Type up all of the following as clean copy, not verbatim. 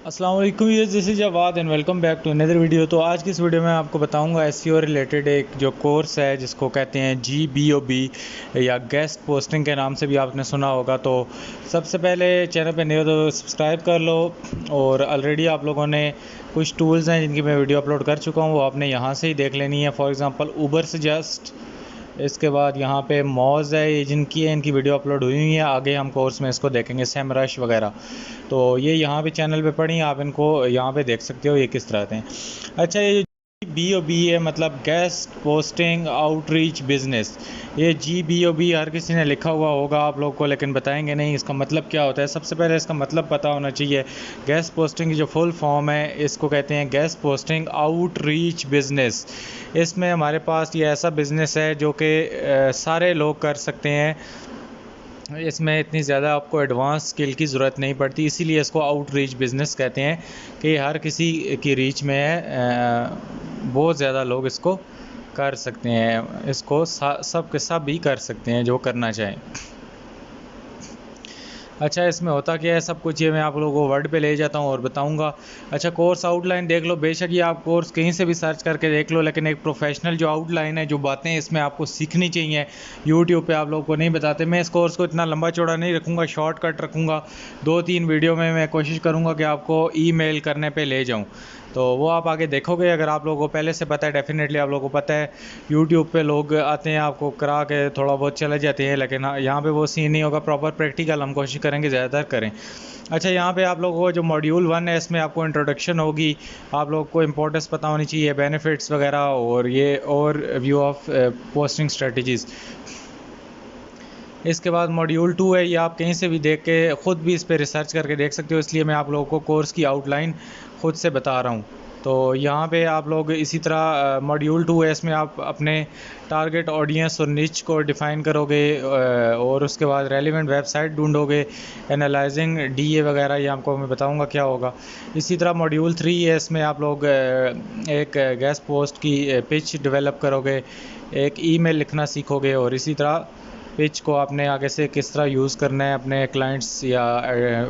अस्सलाम वालेकुम, ये this is Jawad and welcome back to another video. तो आज की इस वीडियो में आपको बताऊंगा एसईओ रिलेटेड एक जो कोर्स है जिसको कहते हैं GBOB या गेस्ट पोस्टिंग के नाम से भी आपने सुना होगा। तो सबसे पहले चैनल पे नए हो तो सब्सक्राइब कर लो। और ऑलरेडी आप लोगों ने कुछ टूल्स हैं जिनकी मैं वीडियो अपलोड कर चुका हूँ, वो आपने यहाँ से ही देख लेनी है। फॉर एग्ज़ाम्पल ऊबर सजेस्ट, इसके बाद यहाँ पे मौज है, ये जिनकी है इनकी वीडियो अपलोड हुई हुई है। आगे हम कोर्स में इसको देखेंगे, सेमरश वगैरह। तो ये यहाँ पे चैनल पे पढ़ी, आप इनको यहाँ पे देख सकते हो ये किस तरह थे। अच्छा, ये GBOB है, मतलब गेस्ट पोस्टिंग आउटरीच बिजनेस। ये GBOB हर किसी ने लिखा हुआ होगा आप लोग को, लेकिन बताएंगे नहीं इसका मतलब क्या होता है। सबसे पहले इसका मतलब पता होना चाहिए। गेस्ट पोस्टिंग की जो फुल फॉर्म है इसको कहते हैं गेस्ट पोस्टिंग आउटरीच बिजनेस। इसमें हमारे पास ये ऐसा बिज़नेस है जो कि सारे लोग कर सकते हैं। इसमें इतनी ज़्यादा आपको एडवांस स्किल की ज़रूरत नहीं पड़ती, इसीलिए इसको आउटरीच बिज़नेस कहते हैं कि हर किसी की रीच में है। बहुत ज़्यादा लोग इसको कर सकते हैं, इसको सब के सब भी कर सकते हैं जो करना चाहें। अच्छा, इसमें होता क्या है सब कुछ ये मैं आप लोगों को वर्ड पे ले जाता हूँ और बताऊँगा। अच्छा, कोर्स आउटलाइन देख लो। बेशक ये आप कोर्स कहीं से भी सर्च करके देख लो, लेकिन एक प्रोफेशनल जो आउटलाइन है, जो बातें इसमें आपको सीखनी चाहिए, यूट्यूब पे आप लोगों को नहीं बताते। मैं इस कोर्स को इतना लंबा चौड़ा नहीं रखूँगा, शॉर्टकट रखूँगा। 2-3 वीडियो में मैं कोशिश करूँगा कि आपको ईमेल करने पे ले जाऊँ, तो वो आप आगे देखोगे। अगर आप लोगों को पहले से पता है, डेफिनेटली आप लोगों को पता है यूट्यूब पे लोग आते हैं आपको करा के थोड़ा बहुत चले जाते हैं, लेकिन यहाँ पे वो सीन नहीं होगा। प्रॉपर प्रैक्टिकल हम कोशिश करेंगे ज़्यादातर करें। अच्छा, यहाँ पे आप लोगों को जो मॉड्यूल 1 है इसमें आपको इंट्रोडक्शन होगी, आप लोगों को इंपॉर्टेंस पता होनी चाहिए, बेनिफिट्स वगैरह, और ये और व्यू ऑफ पोस्टिंग स्ट्रेटजीज़। इसके बाद मॉड्यूल 2 है, ये आप कहीं से भी देख के ख़ुद भी इस पर रिसर्च करके देख सकते हो, इसलिए मैं आप लोगों को कोर्स की आउटलाइन ख़ुद से बता रहा हूँ। तो यहाँ पे आप लोग इसी तरह मॉड्यूल 2 है, इसमें आप अपने टारगेट ऑडियंस और निच को डिफ़ाइन करोगे, और उसके बाद रेलिवेंट वेबसाइट ढूंढोगे, एनालाइजिंग DA वगैरह, ये आपको मैं बताऊँगा क्या होगा। इसी तरह मॉड्यूल 3 है, इसमें आप लोग एक गेस्ट पोस्ट की पिच डेवलप करोगे, एक ईमेल लिखना सीखोगे, और इसी तरह पिच को आपने आगे से किस तरह यूज़ करना है, अपने क्लाइंट्स या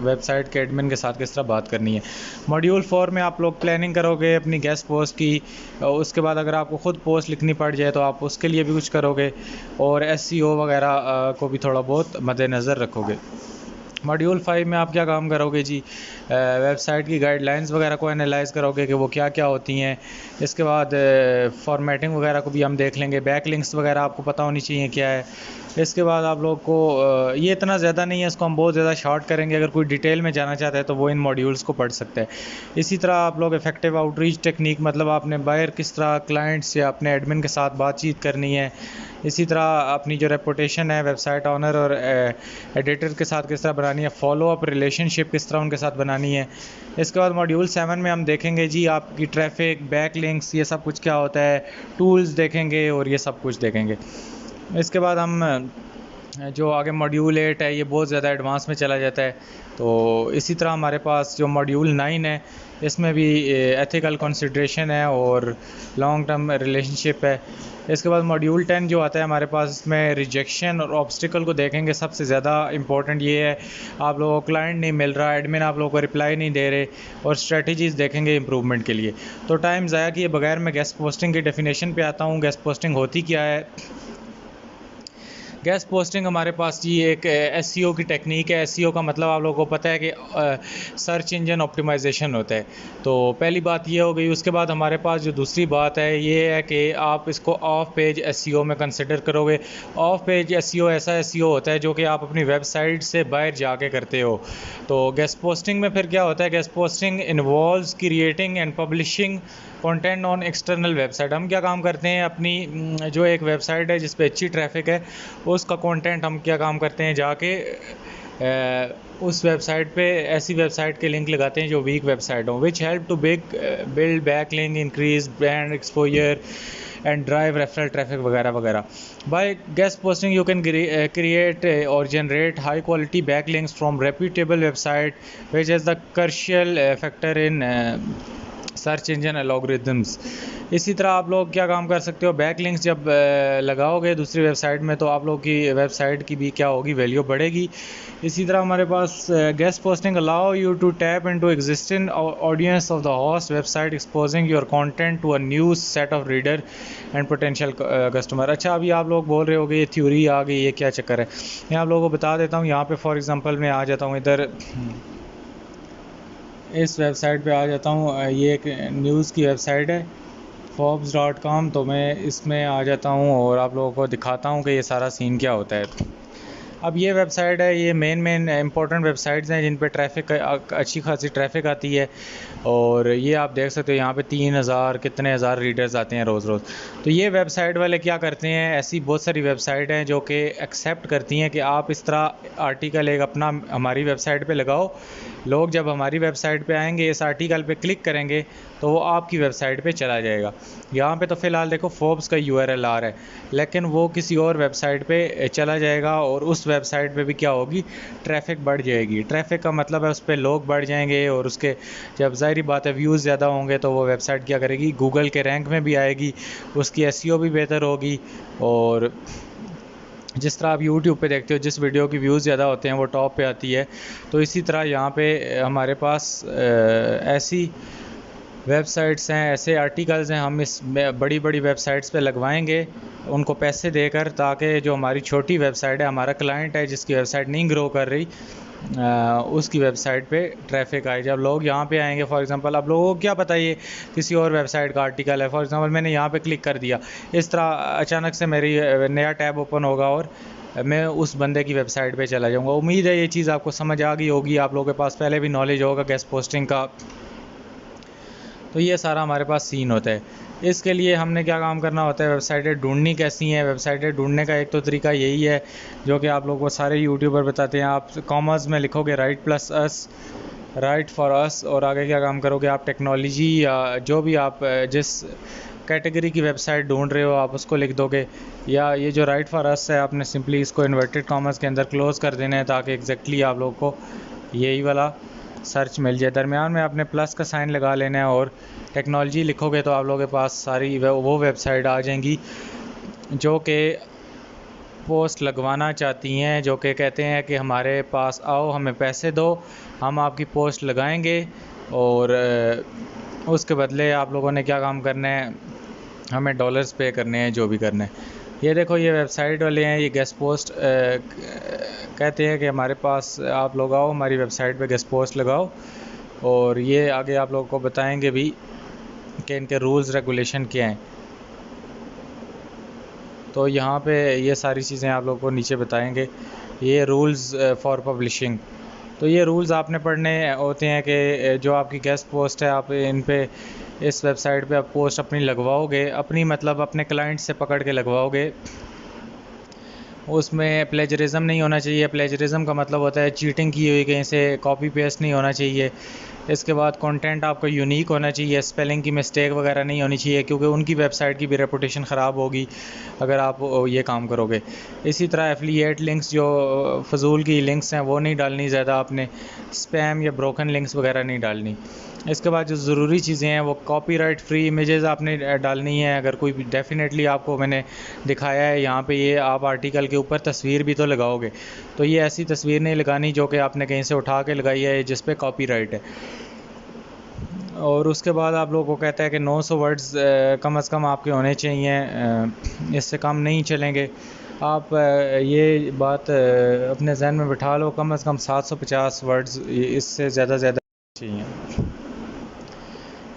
वेबसाइट के एडमिन के साथ किस तरह बात करनी है। मॉड्यूल 4 में आप लोग प्लानिंग करोगे अपनी गेस्ट पोस्ट की। उसके बाद अगर आपको ख़ुद पोस्ट लिखनी पड़ जाए तो आप उसके लिए भी कुछ करोगे, और SEO वगैरह को भी थोड़ा बहुत मद्देनज़र रखोगे। मॉड्यूल 5 में आप क्या काम करोगे जी, वेबसाइट की गाइडलाइंस वगैरह को एनालाइज करोगे कि वो क्या क्या होती हैं। इसके बाद फॉर्मेटिंग वगैरह को भी हम देख लेंगे, बैक लिंक्स वगैरह आपको पता होनी चाहिए क्या है। इसके बाद आप लोग को ये इतना ज़्यादा नहीं है, इसको हम बहुत ज़्यादा शॉर्ट करेंगे। अगर कोई डिटेल में जाना चाहता है तो वो इन मॉड्यूल्स को पढ़ सकता है। इसी तरह आप लोग इफेक्टिव आउटरीच टेक्निक, मतलब आपने बायर किस तरह क्लाइंट्स या अपने एडमिन के साथ बातचीत करनी है। इसी तरह अपनी जो रेपुटेशन है वेबसाइट ऑनर और एडिटर के साथ किस तरह बनानी है, फॉलो अप रिलेशनशिप किस तरह उनके साथ बनानी है। इसके बाद मॉड्यूल 7 में हम देखेंगे जी आपकी ट्रैफिक, बैक लिंक्स, ये सब कुछ क्या होता है, टूल्स देखेंगे और ये सब कुछ देखेंगे। इसके बाद हम जो आगे मॉड्यूल 8 है, ये बहुत ज़्यादा एडवांस में चला जाता है। तो इसी तरह हमारे पास जो मॉड्यूल 9 है, इसमें भी एथिकल कंसिड्रेशन है और लॉन्ग टर्म रिलेशनशिप है। इसके बाद मॉड्यूल 10 जो आता है हमारे पास, इसमें रिजेक्शन और ऑब्स्टिकल को देखेंगे। सबसे ज़्यादा इंपॉर्टेंट ये है, आप लोगों को क्लाइंट नहीं मिल रहा, एडमिन आप लोगों को रिप्लाई नहीं दे रहे, और स्ट्रेटजीज़ देखेंगे इंप्रूवमेंट के लिए। तो टाइम ज़ाया किए बगैर मैं गेस्ट पोस्टिंग की डेफिनेशन पे आता हूँ। गेस्ट पोस्टिंग होती क्या है। गेस्ट पोस्टिंग हमारे पास जी एक SEO की टेक्निक है। SEO का मतलब आप लोगों को पता है कि सर्च इंजन ऑप्टिमाइजेशन होता है। तो पहली बात ये हो गई। उसके बाद हमारे पास जो दूसरी बात है ये है कि आप इसको ऑफ पेज SEO में कंसिडर करोगे। ऑफ पेज SEO ऐसा SEO होता है जो कि आप अपनी वेबसाइट से बाहर जाके करते हो। तो गेस्ट पोस्टिंग में फिर क्या होता है, guest posting involves creating and publishing content on external website. हम क्या काम करते हैं, अपनी जो एक वेबसाइट है जिस पे अच्छी ट्रैफिक है, उसका कंटेंट हम क्या काम करते हैं, जाके उस वेबसाइट पे ऐसी वेबसाइट के लिंक लगाते हैं जो वीक वेबसाइट हो, which help to build back link, increase brand exposure and drive referral traffic वगैरह वगैरह। By guest posting you can create और generate high quality back links from reputable website, which is the crucial factor in search engine algorithms. इसी तरह आप लोग क्या काम कर सकते हो, बैक लिंक्स जब लगाओगे दूसरी वेबसाइट में तो आप लोग की वेबसाइट की भी क्या होगी, वैल्यू बढ़ेगी। इसी तरह हमारे पास guest posting allow you to tap into existing audience of the host website, exposing your content to a new set of reader and potential customer. अच्छा, अभी आप लोग बोल रहे होगे ये थ्योरी आ गई, ये क्या चक्कर है। मैं आप लोगों को बता देता हूँ। यहाँ पे फॉर एग्जांपल मैं आ जाता हूँ इधर, इस वेबसाइट पे आ जाता हूँ। ये एक न्यूज़ की वेबसाइट है forbes.com। तो मैं इसमें आ जाता हूँ और आप लोगों को दिखाता हूँ कि ये सारा सीन क्या होता है। अब ये वेबसाइट है, ये मेन इंपॉर्टेंट वेबसाइट्स हैं जिन पे ट्रैफिक अच्छी खासी ट्रैफिक आती है। और ये आप देख सकते हो यहाँ पे 3000 कितने हज़ार रीडर्स आते हैं रोज़ रोज़। तो ये वेबसाइट वाले क्या करते हैं, ऐसी बहुत सारी वेबसाइट हैं जो कि एक्सेप्ट करती हैं कि आप इस तरह आर्टिकल एक अपना हमारी वेबसाइट पे लगाओ। लोग जब हमारी वेबसाइट पे आएंगे, इस आर्टिकल पे क्लिक करेंगे तो वो आपकी वेबसाइट पे चला जाएगा। यहाँ पे तो फ़िलहाल देखो फोर्ब्स का यूआरएल आ रहा है, लेकिन वो किसी और वेबसाइट पे चला जाएगा और उस वेबसाइट पे भी क्या होगी, ट्रैफिक बढ़ जाएगी। ट्रैफिक का मतलब है उस पर लोग बढ़ जाएंगे और उसके जब ज़ाहिर बात है व्यूज़ ज़्यादा होंगे तो वो वेबसाइट क्या करेगी, गूगल के रैंक में भी आएगी, उसकी एसईओ भी बेहतर होगी। और जिस तरह आप यूट्यूब पे देखते हो जिस वीडियो की व्यूज़ ज़्यादा होते हैं वो टॉप पे आती है। तो इसी तरह यहाँ पे हमारे पास ऐसी वेबसाइट्स हैं, ऐसे आर्टिकल्स हैं, हम इस बड़ी बड़ी वेबसाइट्स पे लगवाएंगे उनको पैसे देकर, ताकि जो हमारी छोटी वेबसाइट है, हमारा क्लाइंट है जिसकी वेबसाइट नहीं ग्रो कर रही, उसकी वेबसाइट पे ट्रैफिक आए। जब लोग यहाँ पे आएंगे, फॉर एग्जांपल अब लोगों को क्या पता ये किसी और वेबसाइट का आर्टिकल है, फॉर एग्जांपल मैंने यहाँ पे क्लिक कर दिया, इस तरह अचानक से मेरी नया टैब ओपन होगा और मैं उस बंदे की वेबसाइट पे चला जाऊँगा। उम्मीद है ये चीज़ आपको समझ आ गई होगी, आप लोगों के पास पहले भी नॉलेज होगा गेस्ट पोस्टिंग का। तो ये सारा हमारे पास सीन होता है। इसके लिए हमने क्या काम करना होता है, वेबसाइटें ढूंढनी कैसी हैं। वेबसाइटें ढूंढने का एक तो तरीका यही है जो कि आप लोगों को सारे यूट्यूबर बताते हैं। आप कॉमर्स में लिखोगे right plus us, right for us, और आगे क्या काम करोगे, आप टेक्नोलॉजी या जो भी आप जिस कैटेगरी की वेबसाइट ढूंढ रहे हो आप उसको लिख दोगे। या ये जो राइट फॉर अस है, आपने सिंपली इसको इन्वर्टेड कॉमर्स के अंदर क्लोज कर देना है ताकि एग्जैक्टली आप लोग को यही वाला सर्च मिल जाए। दरमियान में आपने प्लस का साइन लगा लेना है और टेक्नोलॉजी लिखोगे तो आप लोगों के पास सारी वो वेबसाइट आ जाएंगी जो कि पोस्ट लगवाना चाहती हैं, जो कि कहते हैं कि हमारे पास आओ, हमें पैसे दो, हम आपकी पोस्ट लगाएंगे और उसके बदले आप लोगों ने क्या काम करना है, हमें डॉलर्स पे करने हैं, जो भी करना है। ये देखो ये वेबसाइट वाले हैं, ये गेस्ट पोस्ट कहते हैं कि हमारे पास आप लोग आओ, हमारी वेबसाइट पे गेस्ट पोस्ट लगाओ। और ये आगे आप लोगों को बताएंगे भी कि इनके रूल्स रेगुलेशन क्या हैं। तो यहाँ पे ये सारी चीज़ें आप लोगों को नीचे बताएंगे, ये रूल्स फॉर पब्लिशिंग। तो ये रूल्स आपने पढ़ने होते हैं कि जो आपकी गेस्ट पोस्ट है, आप इन पे इस वेबसाइट पे आप पोस्ट अपनी लगवाओगे, अपनी मतलब अपने क्लाइंट से पकड़ के लगवाओगे, उसमें प्लेजरिज्म नहीं होना चाहिए। प्लेजरिज्म का मतलब होता है चीटिंग की हुई, कहीं से कॉपी पेस्ट नहीं होना चाहिए। इसके बाद कंटेंट आपका यूनिक होना चाहिए, स्पेलिंग की मिस्टेक वगैरह नहीं होनी चाहिए, क्योंकि उनकी वेबसाइट की भी रेपुटेशन ख़राब होगी अगर आप ये काम करोगे। इसी तरह एफिलिएट लिंक्स, जो फजूल की लिंक्स हैं वो नहीं डालनी ज़्यादा आपने, स्पैम या ब्रोकन लिंक्स वगैरह नहीं डालनी। इसके बाद जो ज़रूरी चीज़ें हैं वो कॉपीराइट फ्री इमेजेस आपने डालनी है। अगर कोई डेफिनेटली आपको मैंने दिखाया है यहाँ पे, ये आप आर्टिकल के ऊपर तस्वीर भी तो लगाओगे, तो ये ऐसी तस्वीर नहीं लगानी जो कि आपने कहीं से उठा के लगाई है जिस पे कॉपीराइट है। और उसके बाद आप लोगों को कहता है कि 900 वर्ड्स कम से कम आपके होने चाहिए, इससे कम नहीं चलेंगे। आप ये बात अपने जहन में बिठा लो, कम से कम 750 वर्ड्स, इससे ज़्यादा चाहिए।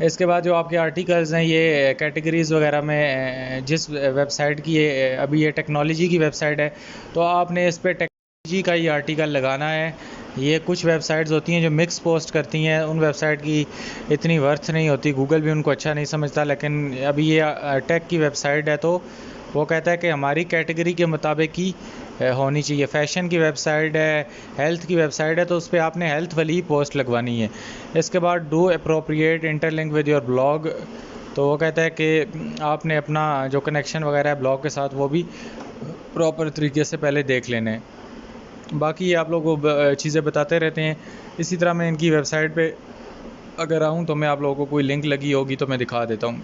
इसके बाद जो आपके आर्टिकल्स हैं ये कैटेगरीज़ वगैरह में, जिस वेबसाइट की ये अभी ये टेक्नोलॉजी की वेबसाइट है तो आपने इस पर टेक्नोलॉजी का ही आर्टिकल लगाना है। ये कुछ वेबसाइट्स होती हैं जो मिक्स पोस्ट करती हैं, उन वेबसाइट की इतनी वर्थ नहीं होती, गूगल भी उनको अच्छा नहीं समझता। लेकिन अभी ये टेक की वेबसाइट है तो वो कहता है कि हमारी कैटेगरी के मुताबिक ही होनी चाहिए। फैशन की वेबसाइट है, हेल्थ की वेबसाइट है तो उस पर आपने हेल्थ वाली ही पोस्ट लगवानी है। इसके बाद do appropriate interlink with your blog, तो वो कहता है कि आपने अपना जो कनेक्शन वगैरह है ब्लॉग के साथ वो भी प्रॉपर तरीके से पहले देख लेने हैं। बाकी ये आप लोगों को चीज़ें बताते रहते हैं। इसी तरह मैं इनकी वेबसाइट पे अगर आऊँ तो मैं आप लोगों को कोई लिंक लगी होगी तो मैं दिखा देता हूँ।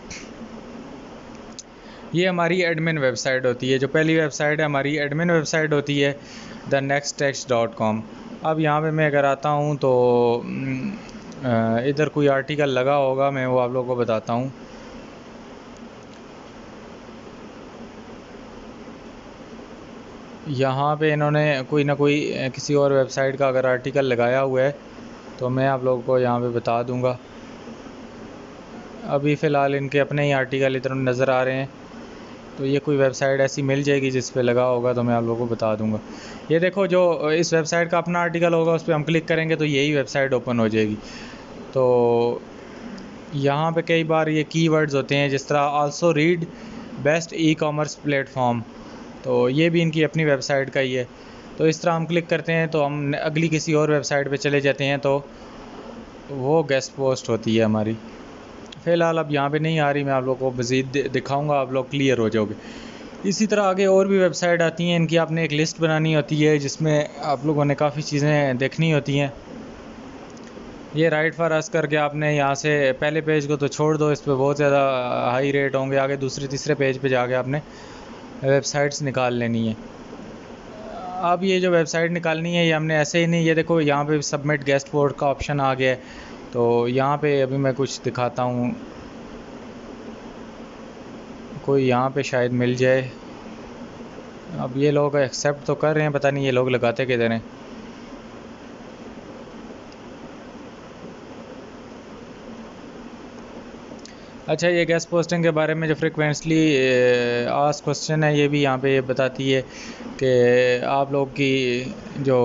ये हमारी एडमिन वेबसाइट होती है। जो पहली वेबसाइट है हमारी एडमिन वेबसाइट होती है thenexttext.com। अब यहाँ पे मैं अगर आता हूँ तो इधर कोई आर्टिकल लगा होगा, मैं वो आप लोगों को बताता हूँ। यहाँ पे इन्होंने कोई ना कोई किसी और वेबसाइट का अगर आर्टिकल लगाया हुआ है तो मैं आप लोगों को यहाँ पे बता दूँगा। अभी फ़िलहाल इनके अपने ही आर्टिकल इधर नज़र आ रहे हैं, तो ये कोई वेबसाइट ऐसी मिल जाएगी जिस पे लगा होगा तो मैं आप लोगों को बता दूंगा। ये देखो, जो इस वेबसाइट का अपना आर्टिकल होगा उस पर हम क्लिक करेंगे तो यही वेबसाइट ओपन हो जाएगी। तो यहाँ पे कई बार ये कीवर्ड्स होते हैं, जिस तरह also read best e commerce platform, तो ये भी इनकी अपनी वेबसाइट का ही है। तो इस तरह हम क्लिक करते हैं तो हम अगली किसी और वेबसाइट पे चले जाते हैं, तो वो गेस्ट पोस्ट होती है हमारी। फ़िलहाल अब यहाँ पे नहीं आ रही, मैं आप लोगों को मज़ीद दिखाऊंगा, आप लोग क्लियर हो जाओगे। इसी तरह आगे और भी वेबसाइट आती हैं, इनकी आपने एक लिस्ट बनानी होती है जिसमें आप लोगों ने काफ़ी चीज़ें देखनी होती हैं। ये राइट फॉर अस करके आपने यहाँ से पहले पेज को तो छोड़ दो, इस पर बहुत ज़्यादा हाई रेट होंगे। आगे दूसरे तीसरे पेज पे जाके आपने वेबसाइट्स निकाल लेनी है। अब ये जो वेबसाइट निकालनी है ये हमने ऐसे ही नहीं, ये देखो यहाँ पे सबमिट गेस्ट पोस्ट का ऑप्शन आ गया है। तो यहाँ पे अभी मैं कुछ दिखाता हूँ, कोई यहाँ पे शायद मिल जाए। अब ये लोग एक्सेप्ट तो कर रहे हैं, पता नहीं ये लोग लगाते किधर हैं। अच्छा, ये गेस्ट पोस्टिंग के बारे में जो फ्रिक्वेंटली आस्क्ड क्वेश्चन है, ये भी यहाँ पे ये बताती है कि आप लोग की जो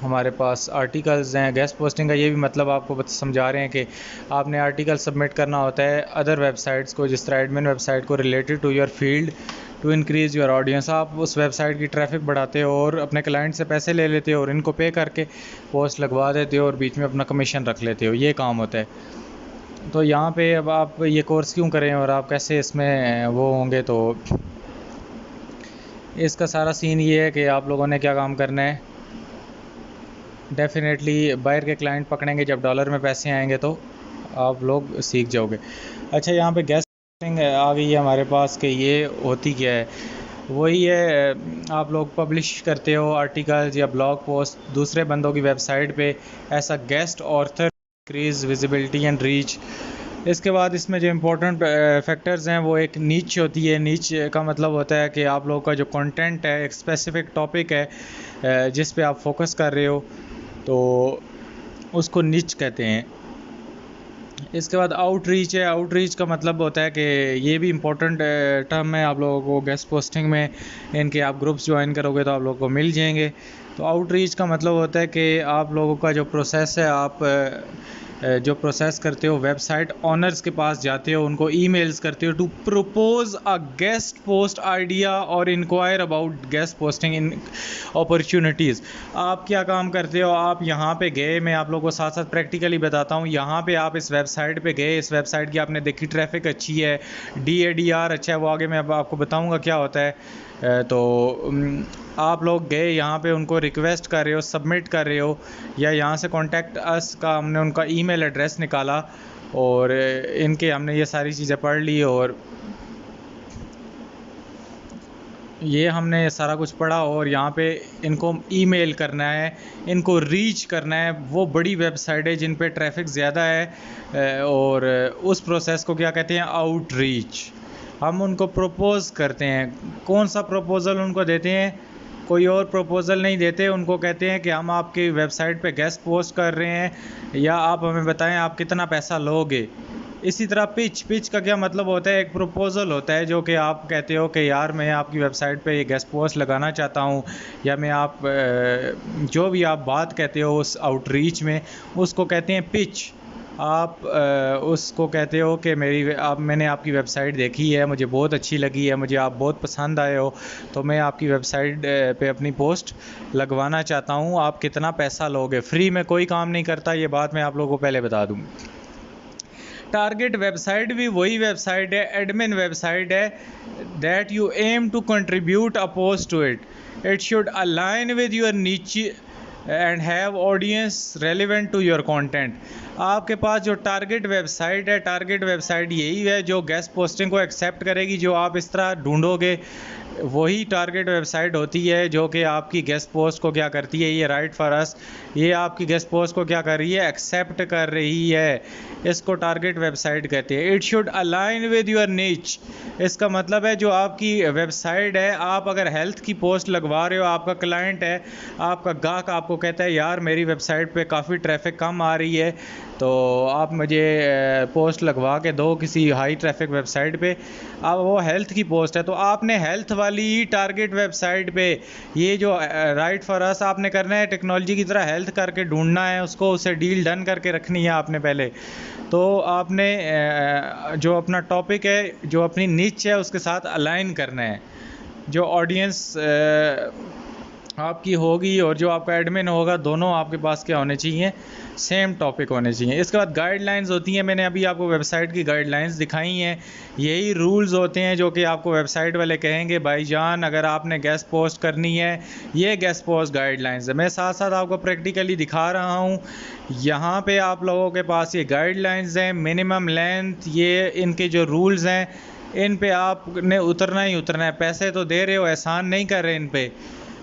हमारे पास आर्टिकल्स हैं गेस्ट पोस्टिंग का, ये भी मतलब आपको समझा रहे हैं कि आपने आर्टिकल सबमिट करना होता है अदर वेबसाइट्स को, जिस तरह एडमिन वेबसाइट को, related to your field to increase your audience. आप उस वेबसाइट की ट्रैफिक बढ़ाते हो और अपने क्लाइंट से पैसे ले लेते हो और इनको पे करके पोस्ट लगवा देते हो और बीच में अपना कमीशन रख लेते हो, ये काम होता है। तो यहाँ पे अब आप ये कोर्स क्यों करें और आप कैसे इसमें वो होंगे, तो इसका सारा सीन ये है कि आप लोगों ने क्या काम करना है। डेफिनेटली बाहर के क्लाइंट पकड़ेंगे, जब डॉलर में पैसे आएंगे तो आप लोग सीख जाओगे। अच्छा, यहाँ पे गेस्ट पोस्टिंग आ गई है हमारे पास कि ये होती क्या है। वही है, आप लोग पब्लिश करते हो आर्टिकल्स या ब्लॉग पोस्ट दूसरे बंदों की वेबसाइट पे ऐसा guest author, increase visibility and reach. इसके बाद इसमें जो इम्पोर्टेंट फैक्टर्स हैं वो एक नीच होती है। नीच का मतलब होता है कि आप लोगों का जो कंटेंट है, एक स्पेसिफिक टॉपिक है जिस पे आप फोकस कर रहे हो, तो उसको नीच कहते हैं। इसके बाद आउटरीच है। आउटरीच का मतलब होता है कि ये भी इम्पोर्टेंट टर्म है आप लोगों को गेस्ट पोस्टिंग में, इनके आप ग्रुप्स ज्वाइन करोगे तो आप लोगों को मिल जाएंगे। तो आउटरीच का मतलब होता है कि आप लोगों का जो प्रोसेस है, आप जो प्रोसेस करते हो, वेबसाइट ऑनर्स के पास जाते हो, उनको ईमेल्स करते हो to propose a guest post idea और inquire about guest posting in opportunities. आप क्या काम करते हो, आप यहाँ पे गए, मैं आप लोगों को साथ साथ प्रैक्टिकली बताता हूँ। यहाँ पे आप इस वेबसाइट पे गए, इस वेबसाइट की आपने देखी ट्रैफिक अच्छी है, DADR अच्छा है, वो आगे मैं अब आपको बताऊँगा क्या होता है। तो आप लोग गए यहाँ पे, उनको रिक्वेस्ट कर रहे हो, सबमिट कर रहे हो, या यहाँ से कॉन्टैक्ट अस का हमने उनका ईमेल एड्रेस निकाला और इनके हमने ये सारी चीज़ें पढ़ ली और ये हमने सारा कुछ पढ़ा और यहाँ पे इनको ईमेल करना है, इनको रीच करना है। वो बड़ी वेबसाइट है जिन पे ट्रैफिक ज़्यादा है और उस प्रोसेस को क्या कहते हैं, आउटरीच। हम उनको प्रपोज़ करते हैं। कौन सा प्रपोज़ल उनको देते हैं, कोई और प्रपोज़ल नहीं देते, उनको कहते हैं कि हम आपकी वेबसाइट पे गेस्ट पोस्ट कर रहे हैं या आप हमें बताएं आप कितना पैसा लोगे। इसी तरह पिच का क्या मतलब होता है, एक प्रपोज़ल होता है जो कि आप कहते हो कि यार मैं आपकी वेबसाइट पे ये गेस्ट पोस्ट लगाना चाहता हूँ, या मैं आप जो भी आप बात कहते हो उस आउटरीच में, उसको कहते हैं पिच। आप उसको कहते हो कि मैंने आपकी वेबसाइट देखी है, मुझे बहुत अच्छी लगी है, मुझे आप बहुत पसंद आए हो, तो मैं आपकी वेबसाइट पे अपनी पोस्ट लगवाना चाहता हूँ, आप कितना पैसा लोगे। फ्री में कोई काम नहीं करता, ये बात मैं आप लोगों को पहले बता दूँ। टारगेट वेबसाइट भी वही वेबसाइट है, एडमिन वेबसाइट है, that you aim to contribute a post to it. It should align with your niche and have audience relevant to your content. आपके पास जो टारगेट वेबसाइट है, टारगेट वेबसाइट यही है जो गेस्ट पोस्टिंग को एक्सेप्ट करेगी। जो आप इस तरह ढूंढोगे वही टारगेट वेबसाइट होती है जो कि आपकी गेस्ट पोस्ट को क्या करती है, ये राइट फॉर अस, ये आपकी गेस्ट पोस्ट को क्या कर रही है, एक्सेप्ट कर रही है। इसको टारगेट वेबसाइट कहते हैं। It should align with your नीच। इसका मतलब है जो आपकी वेबसाइट है, आप अगर हेल्थ की पोस्ट लगवा रहे हो, आपका क्लाइंट है, आपका ग्राहक आपको कहता है यार मेरी वेबसाइट पे काफ़ी ट्रैफिक कम आ रही है, तो आप मुझे पोस्ट लगवा के दो किसी हाई ट्रैफिक वेबसाइट पे। अब वो हेल्थ की पोस्ट है तो आपने हेल्थ वाली ही टारगेट वेबसाइट पे ये जो राइट फॉर अस आपने करना है, टेक्नोलॉजी की तरह हेल्थ करके ढूंढना है उसको, उसे डील डन करके रखनी है आपने पहले। तो आपने जो अपना टॉपिक है, जो अपनी निच है, उसके साथ अलाइन करना है। जो ऑडियंस आपकी होगी और जो आपका एडमिन होगा, दोनों आपके पास क्या होने चाहिए, सेम टॉपिक होने चाहिए। इसके बाद गाइडलाइंस होती हैं, मैंने अभी आपको वेबसाइट की गाइडलाइंस दिखाई हैं। यही रूल्स होते हैं जो कि आपको वेबसाइट वाले कहेंगे भाईजान अगर आपने गेस्ट पोस्ट करनी है, ये गेस्ट पोस्ट गाइडलाइंस है। मैं साथ साथ आपको प्रैक्टिकली दिखा रहा हूँ। यहाँ पे आप लोगों के पास ये गाइडलाइंस हैं, मिनिमम लेंथ, ये इनके जो रूल्स हैं, इन पे आपने उतरना ही उतरना है। पैसे तो दे रहे हो, एहसान नहीं कर रहे इन पे,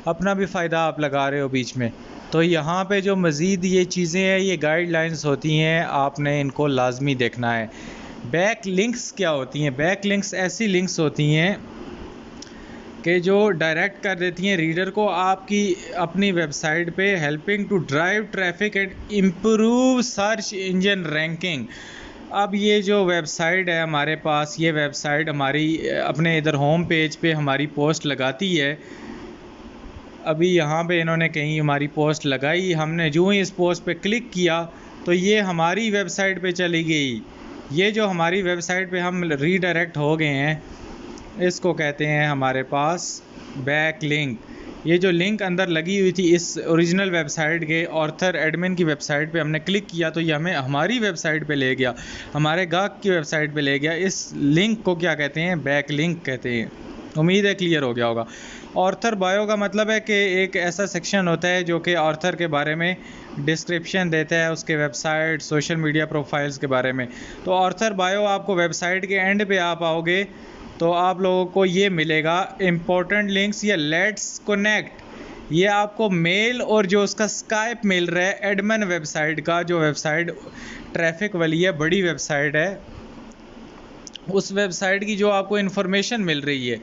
अपना भी फ़ायदा आप लगा रहे हो बीच में। तो यहाँ पे जो मज़ीद ये चीज़ें हैं, ये गाइडलाइंस होती हैं, आपने इनको लाजमी देखना है। बैक लिंक्स क्या होती हैं? बैक लिंक्स ऐसी लिंक्स होती हैं कि जो डायरेक्ट कर देती हैं रीडर को आपकी अपनी वेबसाइट पे, helping to drive traffic and improve search engine ranking. अब ये जो वेबसाइट है हमारे पास, ये वेबसाइट हमारी अपने इधर होम पेज पे हमारी पोस्ट लगाती है। अभी यहाँ पे इन्होंने कहीं हमारी पोस्ट लगाई, हमने जो ही इस पोस्ट पे क्लिक किया तो ये हमारी वेबसाइट पे चली गई। ये जो हमारी वेबसाइट पे हम रीडायरेक्ट हो गए हैं, इसको कहते हैं हमारे पास बैक लिंक। ये जो लिंक अंदर लगी हुई थी इस ओरिजिनल वेबसाइट के ऑर्थर एडमिन की वेबसाइट पे हमने क्लिक किया तो ये हमें हमारी वेबसाइट पे ले गया, हमारे गाहक की वेबसाइट पे ले गया। इस लिंक को क्या कहते हैं? बैक लिंक कहते हैं। उम्मीद है क्लियर हो गया होगा। ऑर्थर बायो का मतलब है कि एक ऐसा सेक्शन होता है जो कि ऑर्थर के बारे में डिस्क्रिप्शन देता है, उसके वेबसाइट, सोशल मीडिया प्रोफाइल्स के बारे में। तो ऑर्थर बायो आपको वेबसाइट के एंड पे आप आओगे तो आप लोगों को ये मिलेगा इम्पोर्टेंट लिंक्स या लेट्स कनेक्ट। ये आपको मेल और जो उसका स्काइप मिल रहा है एडमिन वेबसाइट का, जो वेबसाइट ट्रैफिक वाली है, बड़ी वेबसाइट है, उस वेबसाइट की जो आपको इन्फॉर्मेशन मिल रही है,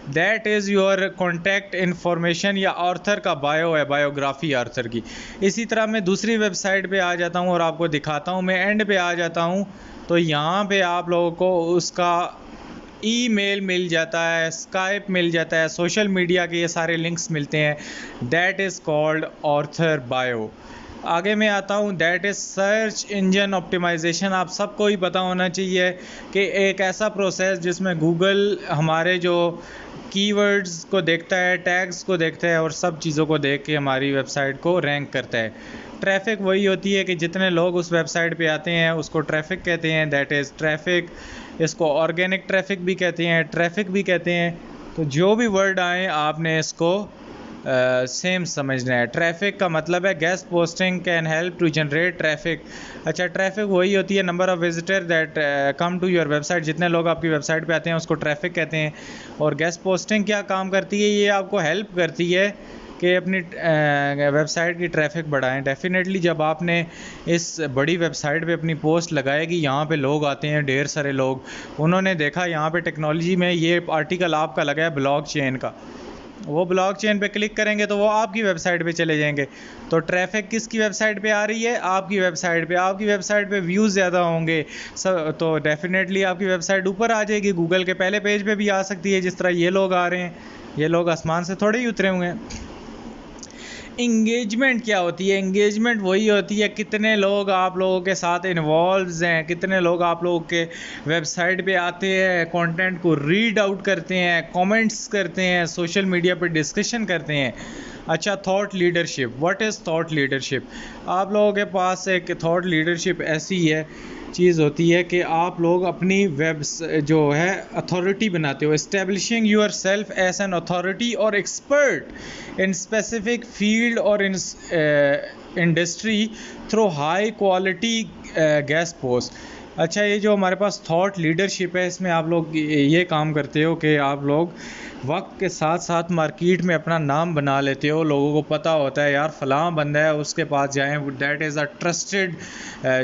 that is your contact information या ऑर्थर का बायो है, बायोग्राफी ऑर्थर की। इसी तरह मैं दूसरी वेबसाइट पे आ जाता हूँ और आपको दिखाता हूँ। मैं एंड पे आ जाता हूँ तो यहाँ पे आप लोगों को उसका ईमेल मिल जाता है, स्काइप मिल जाता है, सोशल मीडिया के ये सारे लिंक्स मिलते हैं। That is called author bio. आगे मैं आता हूँ, that is search engine optimisation. आप सबको ही पता होना चाहिए कि एक ऐसा प्रोसेस जिसमें गूगल हमारे जो कीवर्ड्स को देखता है, टैग्स को देखता है और सब चीज़ों को देख के हमारी वेबसाइट को रैंक करता है। ट्रैफिक वही होती है कि जितने लोग उस वेबसाइट पे आते हैं उसको ट्रैफिक कहते हैं, दैट इज़ ट्रैफिक। इसको ऑर्गेनिक ट्रैफिक भी कहते हैं, ट्रैफिक भी कहते हैं। तो जो भी वर्ड आए आपने इसको सेम समझना है। ट्रैफिक का मतलब है guest posting can help to generate traffic. अच्छा, ट्रैफिक वही होती है number of visitor that come to your website. जितने लोग आपकी वेबसाइट पे आते हैं उसको ट्रैफिक कहते हैं। और गेस्ट पोस्टिंग क्या काम करती है? ये आपको हेल्प करती है कि अपनी वेबसाइट की ट्रैफिक बढ़ाएं। डेफिनेटली जब आपने इस बड़ी वेबसाइट पे अपनी पोस्ट लगाएगी, यहाँ पे लोग आते हैं, ढेर सारे लोग, उन्होंने देखा यहाँ पे टेक्नोलॉजी में ये आर्टिकल आपका लगा है ब्लॉकचेन का, वो ब्लॉकचेन पे क्लिक करेंगे तो वो आपकी वेबसाइट पे चले जाएंगे। तो ट्रैफिक किसकी वेबसाइट पे आ रही है? आपकी वेबसाइट पे। आपकी वेबसाइट पे व्यूज़ ज़्यादा होंगे तो डेफिनेटली आपकी वेबसाइट ऊपर आ जाएगी, गूगल के पहले पेज पे भी आ सकती है, जिस तरह ये लोग आ रहे हैं। ये लोग आसमान से थोड़े ही उतरे हुए हैं। इंगेजमेंट क्या होती है? इंगेजमेंट वही होती है कितने लोग आप लोगों के साथ इन्वॉल्व हैं, कितने लोग आप लोगों के वेबसाइट पे आते हैं, कंटेंट को रीड आउट करते हैं, कमेंट्स करते हैं, सोशल मीडिया पे डिस्कशन करते हैं। अच्छा, thought leadership. What is thought leadership? आप लोगों के पास एक थॉट लीडरशिप ऐसी है चीज़ होती है कि आप लोग अपनी वेब जो है अथॉरिटी बनाते हो। Establishing yourself as an authority और एक्सपर्ट इन स्पेसिफिक फील्ड और industry through high quality guest post. अच्छा, ये जो हमारे पास थॉट लीडरशिप है, इसमें आप लोग ये काम करते हो कि आप लोग वक्त के साथ साथ मार्केट में अपना नाम बना लेते हो। लोगों को पता होता है यार फ़लाँ बंदा है, उसके पास जाएं, दैट इज़ अ ट्रस्टेड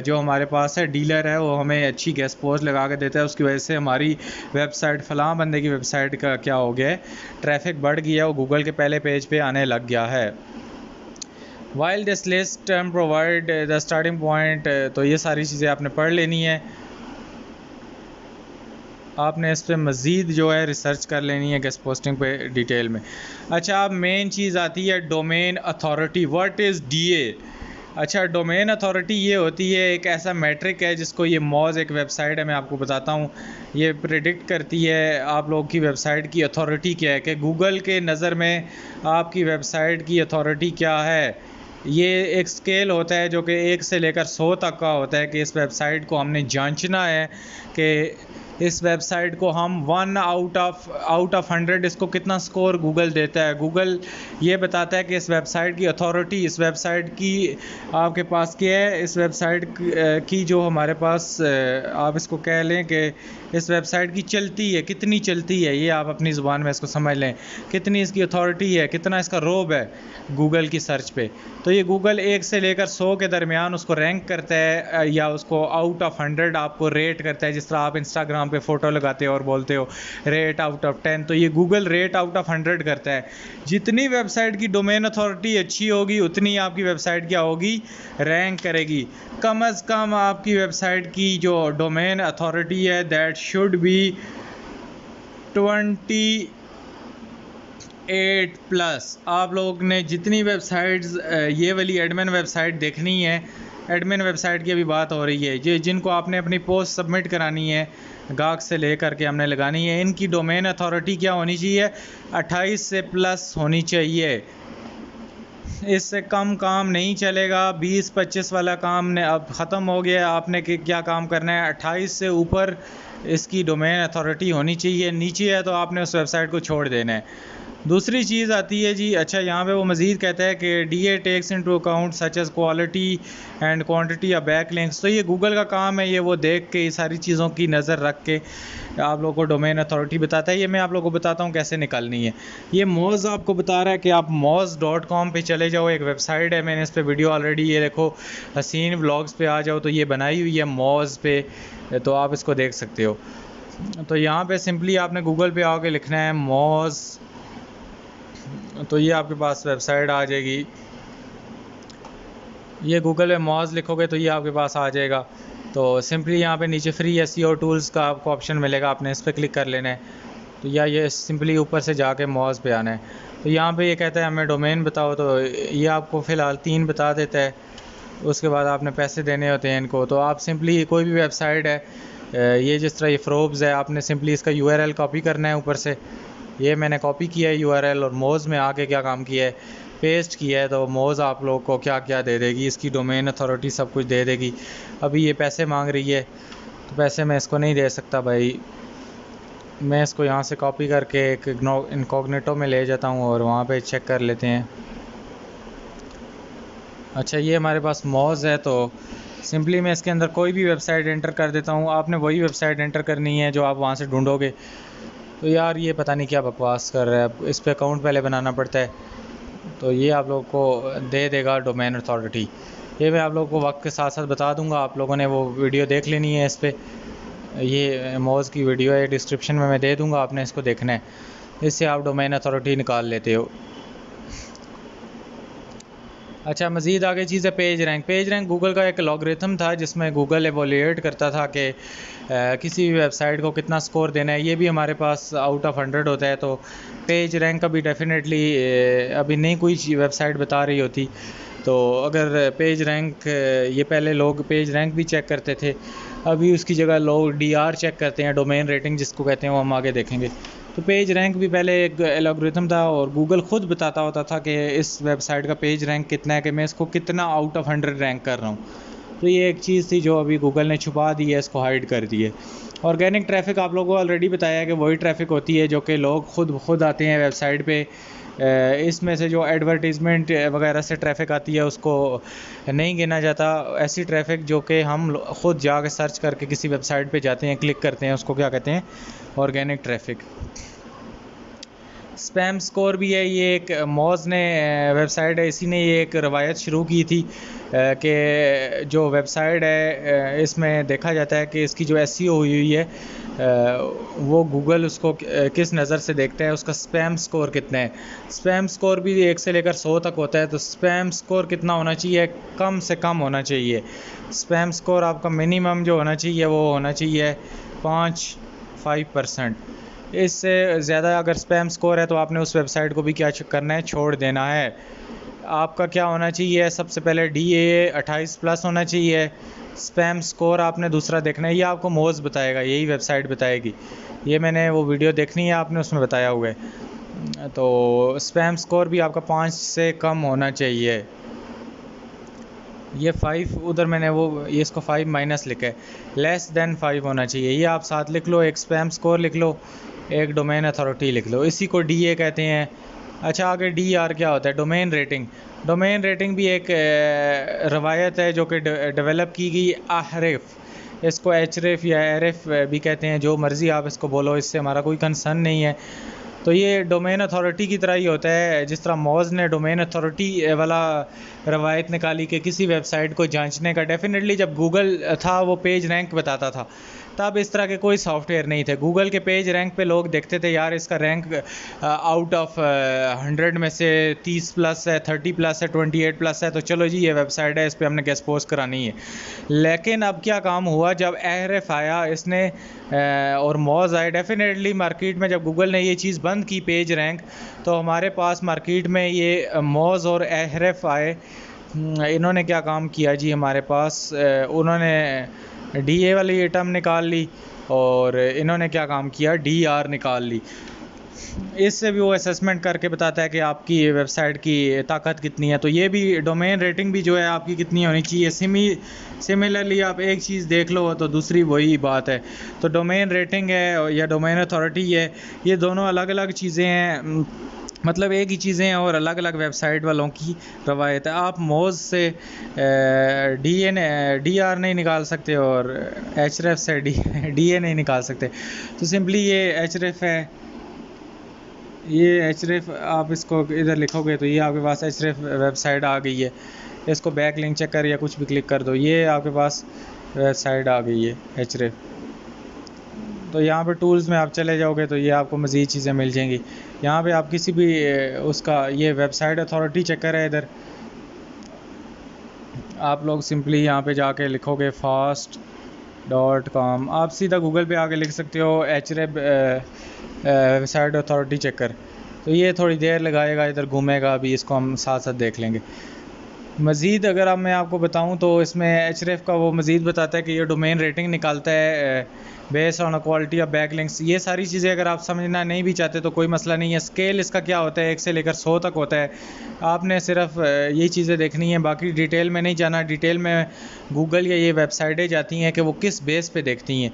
जो हमारे पास है डीलर है, वो हमें अच्छी गेस्ट पोस्ट लगा के देता है। उसकी वजह से हमारी वेबसाइट, फ़लाँ बंदे की वेबसाइट का क्या हो गया है, ट्रैफिक बढ़ गया, वो गूगल के पहले पेज पे आने लग गया है। While this list provide the starting point, तो ये सारी चीज़ें आपने पढ़ लेनी है, आपने इस पर मज़ीद जो है रिसर्च कर लेनी है गेस्ट पोस्टिंग पे डिटेल में। अच्छा, अब मेन चीज़ आती है domain authority. What is DA? अच्छा, डोमेन अथॉरिटी ये होती है एक ऐसा मैट्रिक है जिसको ये मॉज एक वेबसाइट है, मैं आपको बताता हूँ, ये प्रिडिक्ट करती है आप लोग की वेबसाइट की अथॉरिटी क्या है, कि गूगल के नज़र में आपकी वेबसाइट की अथॉरिटी क्या है। ये एक स्केल होता है जो कि 1 से लेकर 100 तक का होता है कि इस वेबसाइट को हमने जांचना है कि इस वेबसाइट को हम 1 आउट ऑफ 100 इसको कितना स्कोर गूगल देता है। गूगल ये बताता है कि इस वेबसाइट की अथॉरिटी, इस वेबसाइट की आपके पास क्या है, इस वेबसाइट की जो हमारे पास आप इसको कह लें कि इस वेबसाइट की चलती है, कितनी चलती है, ये आप अपनी ज़ुबान में इसको समझ लें, कितनी इसकी अथॉरिटी है, कितना इसका रोब है गूगल की सर्च पे। तो ये गूगल 1 से लेकर 100 के दरमियान उसको रैंक करता है या उसको आउट ऑफ 100 आपको रेट करता है। जिस तरह आप इंस्टाग्राम पे फ़ोटो लगाते हो और बोलते हो रेट आउट ऑफ 10, तो ये गूगल रेट आउट ऑफ 100 करता है। जितनी वेबसाइट की डोमेन अथॉरिटी अच्छी होगी उतनी आपकी वेबसाइट क्या होगी, रैंक करेगी। कम अज़ कम आपकी वेबसाइट की जो डोमेन अथॉरिटी है दैट शुड बी 28+। आप लोग ने जितनी वेबसाइट्स ये वाली एडमिन वेबसाइट देखनी है, एडमिन वेबसाइट की अभी बात हो रही है, ये जिनको आपने अपनी पोस्ट सबमिट करानी है गाहक से लेकर के हमने लगानी है, इनकी डोमेन अथॉरिटी क्या होनी चाहिए, 28 से प्लस होनी चाहिए। इससे कम काम नहीं चलेगा। 20-25 वाला काम ने अब ख़त्म हो गया। आपने क्या काम करना है, 28 से ऊपर इसकी डोमेन अथॉरिटी होनी चाहिए। नीचे है तो आपने उस वेबसाइट को छोड़ देना है। दूसरी चीज़ आती है जी, अच्छा यहाँ पे वो मज़ीद कहता है कि DA takes into account such as quality and quantity या बैक लिंक्स। तो ये गूगल का काम है, ये वो देख के ये सारी चीज़ों की नज़र रख के आप लोगों को डोमेन अथॉरिटी बताता है। ये मैं आप लोगों को बताता हूँ कैसे निकालनी है। ये मोज़ आपको बता रहा है कि आप moz.com पे चले जाओ, एक वेबसाइट है, मैंने इस पर वीडियो ऑलरेडी, ये देखो हसीन व्लॉग्स पे आ जाओ तो ये बनाई हुई है मोज़ पे, तो आप इसको देख सकते हो। तो यहाँ पे सिंपली आपने गूगल पे आके लिखना है मोज़, तो ये आपके पास वेबसाइट आ जाएगी। ये गूगल में मॉज लिखोगे तो ये आपके पास आ जाएगा। तो सिंपली यहाँ पे नीचे फ्री SEO टूल्स का आपको ऑप्शन मिलेगा, आपने इस पर क्लिक कर लेना है। तो या ये सिंपली ऊपर से जाके मॉज पे आना है। तो यहाँ पे ये कहता है हमें डोमेन बताओ, तो ये आपको फ़िलहाल 3 बता देता है। उसके बाद आपने पैसे देने होते हैं इनको। तो आप सिंपली कोई भी वेबसाइट है, ये जिस तरह ये फ्रोब्स है, आपने सिंपली इसका URL कॉपी करना है ऊपर से। ये मैंने कॉपी किया है URL, और मोज़ में आके क्या काम किया है, पेस्ट किया है। तो मोज़ आप लोग को क्या क्या दे देगी, इसकी डोमेन अथॉरिटी सब कुछ दे देगी। अभी ये पैसे मांग रही है, तो पैसे मैं इसको नहीं दे सकता भाई। मैं इसको यहाँ से कॉपी करके एक इनकॉग्निटो में ले जाता हूँ और वहाँ पे चेक कर लेते हैं। अच्छा, ये हमारे पास मोज़ है, तो सिंपली मैं इसके अंदर कोई भी वेबसाइट एंटर कर देता हूँ। आपने वही वेबसाइट एंटर करनी है जो आप वहाँ से ढूंढोगे। तो यार ये पता नहीं क्या बकवास कर रहा है, इस पर अकाउंट पहले बनाना पड़ता है। तो ये आप लोगों को दे देगा डोमेन अथॉरिटी। ये मैं आप लोगों को वक्त के साथ साथ बता दूंगा, आप लोगों ने वो वीडियो देख लेनी है इस पर। ये मोज़ की वीडियो है, डिस्क्रिप्शन में मैं दे दूंगा, आपने इसको देखना है। इससे आप डोमेन अथॉरिटी निकाल लेते हो। अच्छा, मज़ीद आगे चीज़ है page rank. Page rank Google का एक लॉगरिथम था जिसमें गूगल एवोल्यूएट करता था कि किसी भी वेबसाइट को कितना स्कोर देना है। ये भी हमारे पास आउट ऑफ 100 होता है। तो पेज रैंक का भी डेफिनेटली अभी नहीं कोई वेबसाइट बता रही होती। तो अगर पेज रैंक, ये पहले लोग पेज रैंक भी चेक करते थे, अभी उसकी जगह लोग DR चेक करते हैं, डोमेन रेटिंग जिसको कहते हैं, वो हम आगे देखेंगे। तो पेज रैंक भी पहले एक एल्गोरिथम था और गूगल खुद बताता होता था कि इस वेबसाइट का पेज रैंक कितना है, कि मैं इसको कितना आउट ऑफ 100 रैंक कर रहा हूँ। तो ये एक चीज़ थी जो अभी गूगल ने छुपा दी है, इसको हाइड कर दी है। ऑर्गेनिक ट्रैफ़िक आप लोगों को ऑलरेडी बताया है कि वही ट्रैफ़िक होती है जो कि लोग खुद आते हैं वेबसाइट पे। इसमें से जो एडवर्टीज़मेंट वगैरह से ट्रैफ़िक आती है उसको नहीं गिना जाता। ऐसी ट्रैफ़िक जो कि हम खुद जाके सर्च करके किसी वेबसाइट पे जाते हैं, क्लिक करते हैं, उसको क्या कहते हैं? Organic traffic. स्पैम स्कोर भी है, ये एक मौज ने वेबसाइट है, इसी ने ये एक रवायत शुरू की थी कि जो वेबसाइट है इसमें देखा जाता है कि इसकी जो एसईओ हुई है वो गूगल उसको किस नज़र से देखता है, उसका स्पैम स्कोर कितना है। स्पैम स्कोर भी 1 से लेकर 100 तक होता है, तो स्पैम स्कोर कितना होना चाहिए? कम से कम होना चाहिए। स्पैम स्कोर आपका मिनिमम जो होना चाहिए वो होना चाहिए 5%। इससे ज़्यादा अगर स्पैम स्कोर है तो आपने उस वेबसाइट को भी क्या करना है? छोड़ देना है। आपका क्या होना चाहिए? सबसे पहले DAA 28+ होना चाहिए। स्पैम स्कोर आपने दूसरा देखना है, ये आपको मोज़ बताएगा, यही वेबसाइट बताएगी। ये मैंने वो वीडियो देखनी है, आपने उसमें बताया हुआ है। तो स्पैम स्कोर भी आपका 5 से कम होना चाहिए। ये 5 उधर मैंने ये इसको 5 माइनस लिखा है, लेस देन 5 होना चाहिए। ये आप साथ लिख लो, एक स्पैम स्कोर लिख लो, एक डोमेन अथॉरिटी लिख लो, इसी को DA कहते हैं। अच्छा, आगे DR क्या होता है? Domain rating. डोमेन रेटिंग भी एक रवायत है जो कि डेवलप की गई Ahref। इसको Href या Aref भी कहते हैं, जो मर्ज़ी आप इसको बोलो, इससे हमारा कोई कंसर्न नहीं है। तो ये डोमेन अथॉरिटी की तरह ही होता है, जिस तरह मौज़ ने डोमेन अथॉरिटी वाला रवायत निकाली कि किसी वेबसाइट को जांचने का। डेफिनेटली जब गूगल था वो पेज रैंक बताता था, तब इस तरह के कोई सॉफ्टवेयर नहीं थे। गूगल के पेज रैंक पे लोग देखते थे, यार इसका रैंक आउट ऑफ 100 में से 30+ है, 30+ है, 28+ है, तो चलो जी ये वेबसाइट है, इस पर हमने गेस्ट पोस्ट करानी है। लेकिन अब क्या काम हुआ, जब Ahref आया इसने और मौज़ आए, डेफिनेटली मार्केट में जब गूगल ने ये चीज़ बंद की पेज रैंक, तो हमारे पास मार्केट में ये मौज़ और Ahref आए। इन्होंने क्या काम किया जी हमारे पास, उन्होंने DA वाली आइटम निकाल ली और इन्होंने क्या काम किया? DR निकाल ली। इससे भी वो असेसमेंट करके बताता है कि आपकी वेबसाइट की ताकत कितनी है। तो ये भी डोमेन रेटिंग भी जो है आपकी कितनी होनी चाहिए। सिमिलरली आप एक चीज़ देख लो तो दूसरी वही बात है। तो डोमेन रेटिंग है या डोमेन अथॉरिटी है, ये दोनों अलग अलग चीज़ें हैं, मतलब एक ही चीज़ें हैं और अलग अलग वेबसाइट वालों की रवायत है। आप मोज़ से DR नहीं निकाल सकते और Href से DA नहीं निकाल सकते। तो सिंपली ये Href है, ये Href आप इसको इधर लिखोगे तो ये आपके पास Href वेबसाइट आ गई है। इसको बैक लिंक चेकर या कुछ भी क्लिक कर दो, ये आपके पास वेबसाइट आ गई है Href। तो यहाँ पे टूल्स में आप चले जाओगे तो ये आपको मज़ीद चीज़ें मिल जाएंगी। यहाँ पे आप किसी भी उसका ये वेबसाइट अथॉरिटी चेकर है, इधर आप लोग सिंपली यहाँ पे जाके लिखोगे fast.com, आप सीधा गूगल पे आके लिख सकते हो Href वेबसाइट अथॉरिटी चेकर। तो ये थोड़ी देर लगाएगा, इधर घूमेगा, अभी इसको हम साथ साथ देख लेंगे। मज़ीद अगर मैं आपको बताऊं तो इसमें Href का वो मज़ीद बताता है कि ये डोमेन रेटिंग निकालता है based on quality of backlinks. ये सारी चीज़ें अगर आप समझना नहीं भी चाहते तो कोई मसला नहीं है। स्केल इसका क्या होता है, 1 से लेकर 100 तक होता है। आपने सिर्फ यही चीज़ें देखनी है, बाकी डिटेल में नहीं जाना। डिटेल में गूगल या ये वेबसाइटें जाती हैं कि वो किस बेस पे देखती हैं।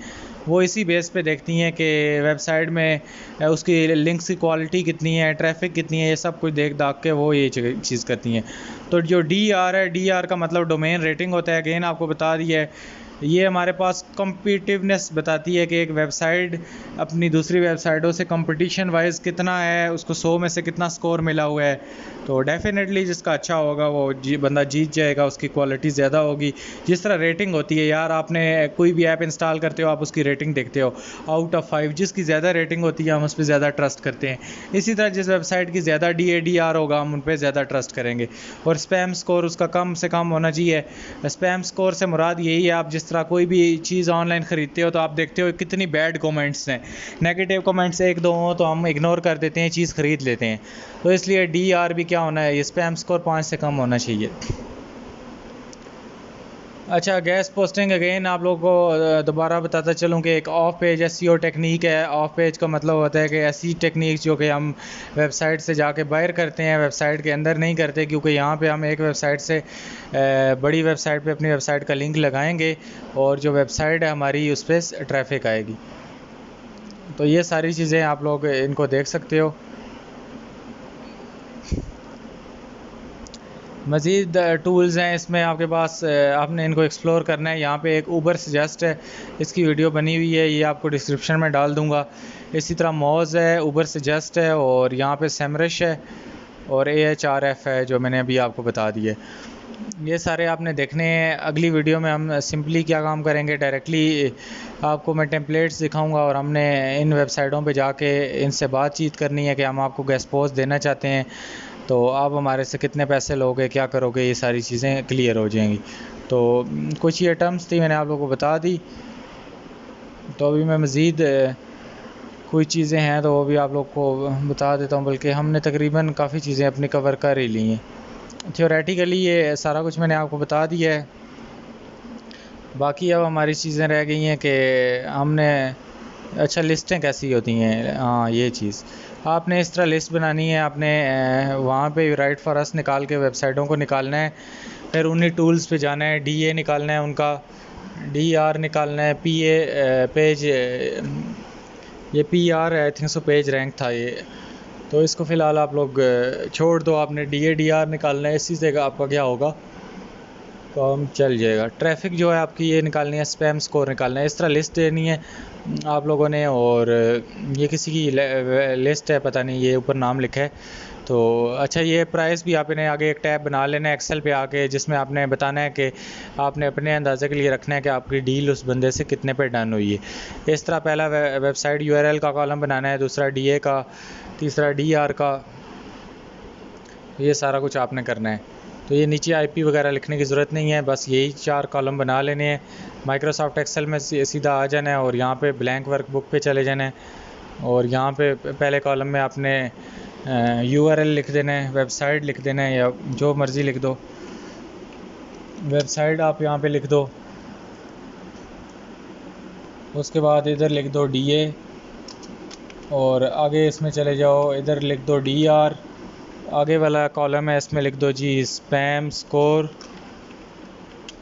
वो इसी बेस पे देखती हैं कि वेबसाइट में उसकी लिंक्स की क्वालिटी कितनी है, ट्रैफिक कितनी है, ये सब कुछ देख दाख के वो ये चीज़ करती हैं। तो जो DR है, DR का मतलब डोमेन रेटिंग होता है। अगेन आपको बता दिया है, ये हमारे पास कॉम्पिटिटिवनेस बताती है कि एक वेबसाइट अपनी दूसरी वेबसाइटों से कंपटीशन वाइज कितना है, उसको 100 में से कितना स्कोर मिला हुआ है। तो डेफिनेटली जिसका अच्छा होगा वो बंदा जीत जाएगा, उसकी क्वालिटी ज़्यादा होगी। जिस तरह रेटिंग होती है यार, आपने कोई भी ऐप इंस्टॉल करते हो, आप उसकी रेटिंग देखते हो आउट ऑफ 5, जिसकी ज़्यादा रेटिंग होती है हम उस पर ज़्यादा ट्रस्ट करते हैं। इसी तरह जिस वेबसाइट की ज़्यादा DADR होगा हम उन पर ज़्यादा ट्रस्ट करेंगे। और स्पैम स्कोर उसका कम से कम होना चाहिए। स्पैम स्कोर से मुराद यही है, आप जिस तरह कोई भी चीज़ ऑनलाइन ख़रीदते हो तो आप देखते हो कितनी बैड कमेंट्स हैं, नेगेटिव कमेंट्स 1-2 हो तो हम इग्नोर कर देते हैं, चीज़ ख़रीद लेते हैं। तो इसलिए DR भी क्या होना है, ये स्पैम स्कोर 5 से कम होना चाहिए। अच्छा, गेस्ट पोस्टिंग अगेन आप लोगों को दोबारा बताता चलूँ कि एक ऑफ पेज एसईओ टेक्निक है। ऑफ पेज का मतलब होता है कि ऐसी टेक्निक जो कि हम वेबसाइट से जाके बाहर करते हैं, वेबसाइट के अंदर नहीं करते, क्योंकि यहाँ पे हम एक वेबसाइट से बड़ी वेबसाइट पे अपनी वेबसाइट का लिंक लगाएंगे और जो वेबसाइट है हमारी उस पर ट्रैफिक आएगी। तो ये सारी चीज़ें आप लोग इनको देख सकते हो। मज़ीद टूल्स हैं इसमें आपके पास, आपने इनको एक्सप्लोर करना है। यहाँ पे एक ऊबर सजेस्ट है, इसकी वीडियो बनी हुई है, ये आपको डिस्क्रिप्शन में डाल दूँगा। इसी तरह मौज है, ऊबर सजेस्ट है, और यहाँ पे सेमरिश है, और AHRF है जो मैंने अभी आपको बता दिया। ये सारे आपने देखने हैं। अगली वीडियो में हम सिंपली क्या काम करेंगे, डायरेक्टली आपको मैं टेम्पलेट्स दिखाऊंगा और हमने इन वेबसाइटों पे जाके इनसे बातचीत करनी है कि हम आपको गेस्ट पोस्ट देना चाहते हैं, तो आप हमारे से कितने पैसे लोगे, क्या करोगे, ये सारी चीज़ें क्लियर हो जाएंगी। तो कुछ ये टर्म्स थी, मैंने आप लोगों को बता दी। तो अभी मैं मज़ीद कोई चीज़ें हैं तो वो भी आप लोग को बता देता हूँ, बल्कि हमने तकरीबन काफ़ी चीज़ें अपनी कवर कर ही ली हैं। थियोरेटिकली ये सारा कुछ मैंने आपको बता दिया है। बाकी अब हमारी चीज़ें रह गई हैं कि हमने, अच्छा लिस्टें कैसी होती हैं, हाँ ये चीज़ आपने इस तरह लिस्ट बनानी है। आपने वहाँ पे राइट फॉर अस निकाल के वेबसाइटों को निकालना है, फिर उन्हीं टूल्स पे जाना है, DA निकालना है, उनका DR निकालना है, PA पेज, ये PR I think so page rank था ये। तो इसको फ़िलहाल आप लोग छोड़ दो, आपने DA DR निकालना है, इसी से आपका क्या होगा, काम चल जाएगा। ट्रैफिक जो है आपकी ये निकालनी है, स्पैम स्कोर निकालना है, इस तरह लिस्ट देनी है आप लोगों ने। और ये किसी की लिस्ट है, पता नहीं, ये ऊपर नाम लिखा है। तो अच्छा, ये प्राइस भी आपने आगे एक टैब बना लेना है एक्सेल पे आके, जिसमें आपने बताना है कि आपने अपने अंदाज़े के लिए रखना है कि आपकी डील उस बंदे से कितने पे डन हुई है। इस तरह पहला वेबसाइट URL का कॉलम बनाना है, दूसरा DA का, तीसरा DR का, ये सारा कुछ आपने करना है। तो ये नीचे IP वगैरह लिखने की ज़रूरत नहीं है, बस यही 4 कॉलम बना लेने हैं। माइक्रोसॉफ्ट एक्सेल में सीधा आ जाना है और यहाँ पे ब्लैंक वर्कबुक पे चले जाना है, और यहाँ पे पहले कॉलम में आपने URL लिख देना है, वेबसाइट लिख देना है, या जो मर्ज़ी लिख दो, वेबसाइट आप यहाँ पे लिख दो। उसके बाद इधर लिख दो DA, और आगे इसमें चले जाओ, इधर लिख दो DR। आगे वाला कॉलम है, इसमें लिख दो जी स्पैम स्कोर।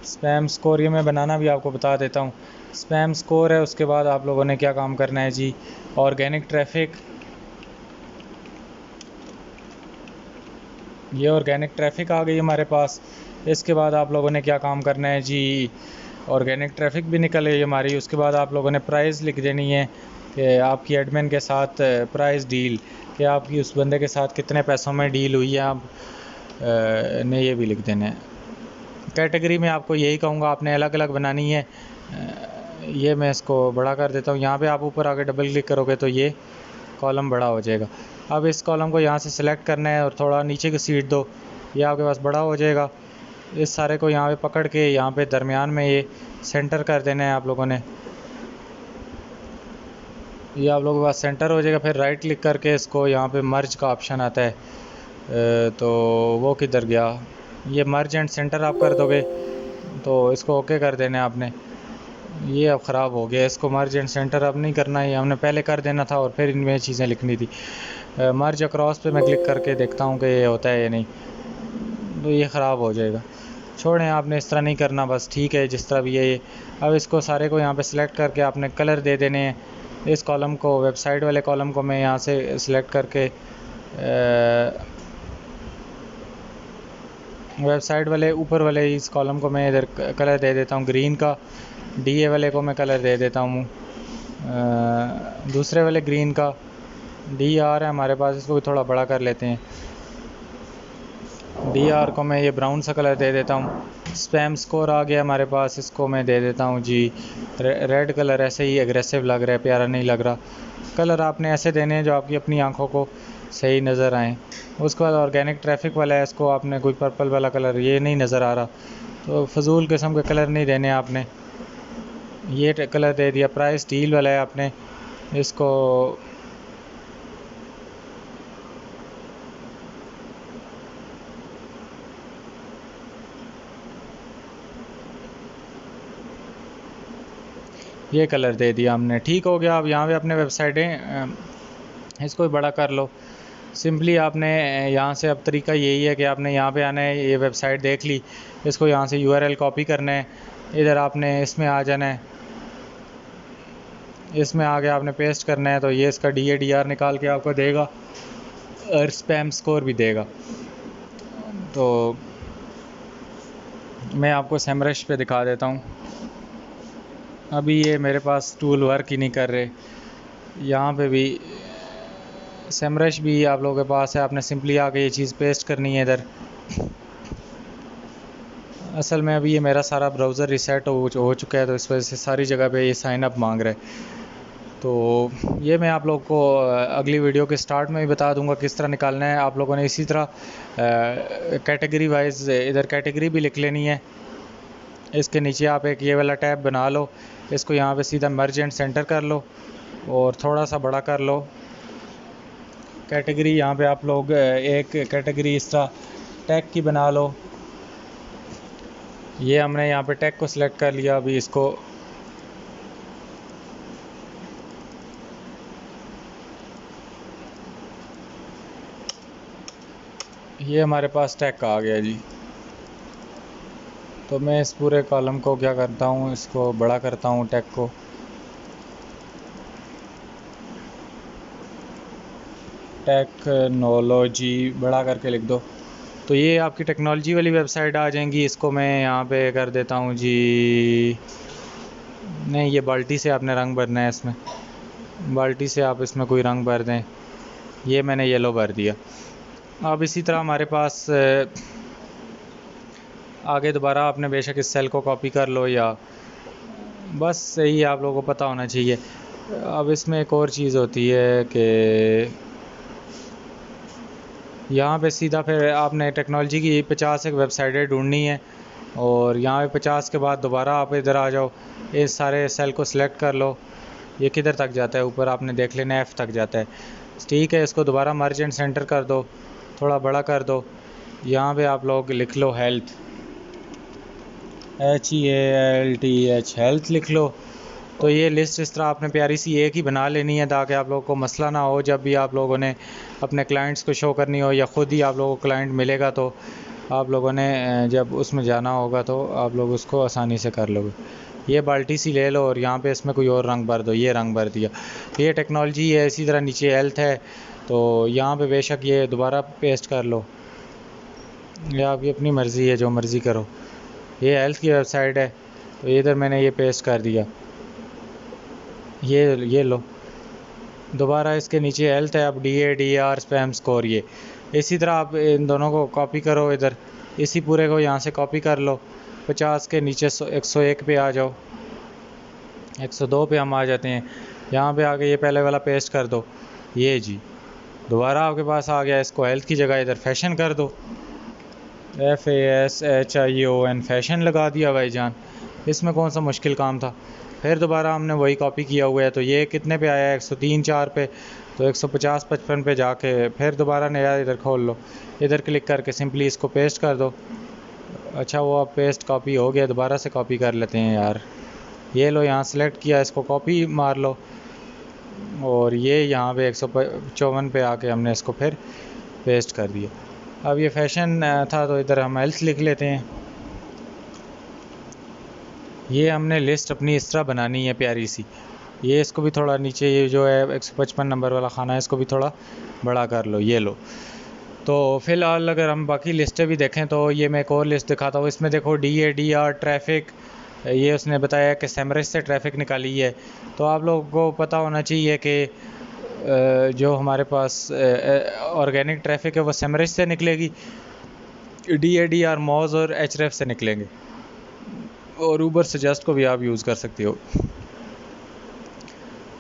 स्पैम स्कोर ये मैं बनाना भी आपको बता देता हूँ। स्पैम स्कोर है, उसके बाद आप लोगों ने क्या काम करना है जी, ऑर्गेनिक ट्रैफिक। ये ऑर्गेनिक ट्रैफिक आ गई हमारे पास। इसके बाद आप लोगों ने क्या काम करना है जी, ऑर्गेनिक ट्रैफिक भी निकल गई हमारी। उसके बाद आप लोगों ने प्राइस लिख देनी है कि आपकी एडमिन के साथ प्राइस डील, कि आपकी उस बंदे के साथ कितने पैसों में डील हुई है, आप ने ये भी लिख देना है। कैटेगरी में आपको यही कहूँगा, आपने अलग अलग बनानी है। ये मैं इसको बड़ा कर देता हूँ, यहाँ पे आप ऊपर आके डबल क्लिक करोगे तो ये कॉलम बड़ा हो जाएगा। अब इस कॉलम को यहाँ से सिलेक्ट करना है और थोड़ा नीचे की सीट दो, ये आपके पास बड़ा हो जाएगा। इस सारे को यहाँ पे पकड़ के यहाँ पे दरमियान में ये सेंटर कर देना है आप लोगों ने, ये आप लोगों के पास सेंटर हो जाएगा। फिर राइट क्लिक करके इसको, यहाँ पे मर्ज का ऑप्शन आता है, तो वो किधर गया, ये मर्ज एंड सेंटर आप कर दोगे तो इसको ओके कर देना है आपने। ये अब ख़राब हो गया, इसको मर्ज एंड सेंटर अब नहीं करना है, हमने पहले कर देना था और फिर इनमें चीज़ें लिखनी थी। मर्ज अक्रॉस पे मैं क्लिक करके देखता हूँ कि ये होता है या नहीं, तो ये ख़राब हो जाएगा। छोड़ें, आपने इस तरह नहीं करना, बस ठीक है जिस तरह भी है ये। अब इसको सारे को यहाँ पे सिलेक्ट करके आपने कलर दे देने हैं। इस कॉलम को, वेबसाइट वाले कॉलम को मैं यहाँ से सिलेक्ट करके वेबसाइट वाले ऊपर वाले इस कॉलम को मैं इधर कलर दे देता हूँ ग्रीन का। DA वाले को मैं कलर दे देता हूँ दूसरे वाले ग्रीन का। DR है हमारे पास, इसको भी थोड़ा बड़ा कर लेते हैं। DR को मैं ये ब्राउन सा कलर दे देता हूँ। स्पैम स्कोर आ गया हमारे पास, इसको मैं दे देता हूँ जी रेड कलर। ऐसे ही एग्रेसिव लग रहा है, प्यारा नहीं लग रहा। कलर आपने ऐसे देने हैं जो आपकी अपनी आंखों को सही नज़र आए। उसके बाद ऑर्गेनिक ट्रैफिक वाला है, इसको आपने कोई पर्पल वाला कलर, ये नहीं नज़र आ रहा, तो फजूल किस्म के कलर नहीं देने आपने, ये कलर दे दिया। प्राइस डील वाला है, आपने इसको ये कलर दे दिया हमने, ठीक हो गया। अब यहाँ पे अपने वेबसाइटें इसको भी बड़ा कर लो। सिंपली आपने यहाँ से, अब तरीका यही है कि आपने यहाँ पे आना है, ये वेबसाइट देख ली, इसको यहाँ से URL कॉपी करना है, इधर आपने इसमें आ जाना है, इसमें आगे आपने पेस्ट करना है। तो ये इसका DADR निकाल के आपको देगा और स्पैम स्कोर भी देगा। तो मैं आपको सेमरश पे दिखा देता हूँ। अभी ये मेरे पास टूल वर्क ही नहीं कर रहे। यहाँ पे भी सेमरश भी आप लोगों के पास है, आपने सिंपली आके ये चीज़ पेस्ट करनी है इधर। असल में अभी ये मेरा सारा ब्राउज़र रीसेट हो चुका है, तो इस वजह से सारी जगह पे ये साइन अप मांग रहा है। तो ये मैं आप लोग को अगली वीडियो के स्टार्ट में भी बता दूंगा किस तरह निकालना है। आप लोगों ने इसी तरह कैटेगरी वाइज इधर कैटेगरी भी लिख लेनी है। इसके नीचे आप एक ये वाला टैब बना लो, इसको यहाँ पे सीधा मर्ज एंड सेंटर कर लो और थोड़ा सा बड़ा कर लो। कैटेगरी यहाँ पे आप लोग एक कैटेगरी इस तरह टैग की बना लो। ये हमने यहाँ पे टैग को सिलेक्ट कर लिया। अभी इसको ये हमारे पास टैग का आ गया जी। तो मैं इस पूरे कॉलम को क्या करता हूँ, इसको बड़ा करता हूँ, टैग को। टेक्नोलॉजी बड़ा करके लिख दो। तो ये आपकी टेक्नोलॉजी वाली वेबसाइट आ जाएंगी। इसको मैं यहाँ पे कर देता हूँ जी, नहीं, ये बाल्टी से आपने रंग भरना है। इसमें बाल्टी से आप इसमें कोई रंग भर दें। ये मैंने येलो भर दिया। अब इसी तरह हमारे पास आगे दोबारा आपने बेशक इस सेल को कॉपी कर लो, या बस सही आप लोगों को पता होना चाहिए। अब इसमें एक और चीज़ होती है कि यहाँ पे सीधा फिर आपने टेक्नोलॉजी की 50 एक वेबसाइटें ढूंढनी है, और यहाँ पे 50 के बाद दोबारा आप इधर आ जाओ, इस सारे सेल को सिलेक्ट कर लो। ये किधर तक जाता है, ऊपर आपने देख लेना F तक जाता है, ठीक है। इसको दोबारा मर्ज एंड सेंटर कर दो, थोड़ा बड़ा कर दो। यहाँ पे आप लोग लिख लो हेल्थ, HEALTH, हेल्थ लिख लो। तो ये लिस्ट इस तरह आपने प्यारी सी एक ही बना लेनी है, ताकि आप लोगों को मसला ना हो जब भी आप लोगों ने अपने क्लाइंट्स को शो करनी हो, या ख़ुद ही आप लोगों को क्लाइंट मिलेगा तो आप लोगों ने जब उसमें जाना होगा तो आप लोग उसको आसानी से कर लोगे। ये बाल्टी सी ले लो और यहाँ पे इसमें कोई और रंग भर दो। ये रंग भर दिया। ये टेक्नोलॉजी है। इसी तरह नीचे हेल्थ है, तो यहाँ पे बेशक ये दोबारा पेस्ट कर लो, ये आपकी अपनी मर्ज़ी है, जो मर्ज़ी करो। ये हेल्थ की वेबसाइट है, तो इधर मैंने ये पेस्ट कर दिया। ये लो, दोबारा इसके नीचे हेल्थ है। अब DADR स्पैम स्कोर, ये इसी तरह आप इन दोनों को कॉपी करो इधर, इसी पूरे को यहाँ से कॉपी कर लो। 50 के नीचे 101 पे आ जाओ, 102 पे हम आ जाते हैं। यहाँ पे आके ये पहले वाला पेस्ट कर दो। ये जी दोबारा आपके पास आ गया। इसको हेल्थ की जगह इधर फैशन कर दो, FASHION, फैशन लगा दिया भाईजान। इसमें कौन सा मुश्किल काम था। फिर दोबारा हमने वही कॉपी किया हुआ है। तो ये कितने पे आया है, 103 4 पे। तो 150 55 पे जाके फिर दोबारा नया इधर खोल लो, इधर क्लिक करके सिंपली इसको पेस्ट कर दो। अच्छा, वो अब पेस्ट कॉपी हो गया, दोबारा से कॉपी कर लेते हैं यार। ये लो, यहाँ सेलेक्ट किया, इसको कॉपी मार लो, और ये यहाँ पे 154 पे आके हमने इसको फिर पेस्ट कर दिया। अब ये फैशन था, तो इधर हम हेल्थ लिख लेते हैं। ये हमने लिस्ट अपनी इस तरह बनानी है प्यारी सी। ये इसको भी थोड़ा नीचे, ये जो है 155 नंबर वाला खाना है, इसको भी थोड़ा बड़ा कर लो। ये लो। तो फ़िलहाल अगर हम बाकी लिस्टें भी देखें तो ये मैं एक और लिस्ट दिखाता हूँ। इसमें देखो DADR ट्रैफ़िक, ये उसने बताया कि सेमरस से ट्रैफ़िक निकाली है। तो आप लोगों को पता होना चाहिए कि जो हमारे पास ऑर्गेनिक ट्रैफ़िक है वो सेमरस से निकलेगी, DADR मॉज और Href से निकलेंगे, और ऊबर सजेस्ट को भी आप यूज़ कर सकते हो।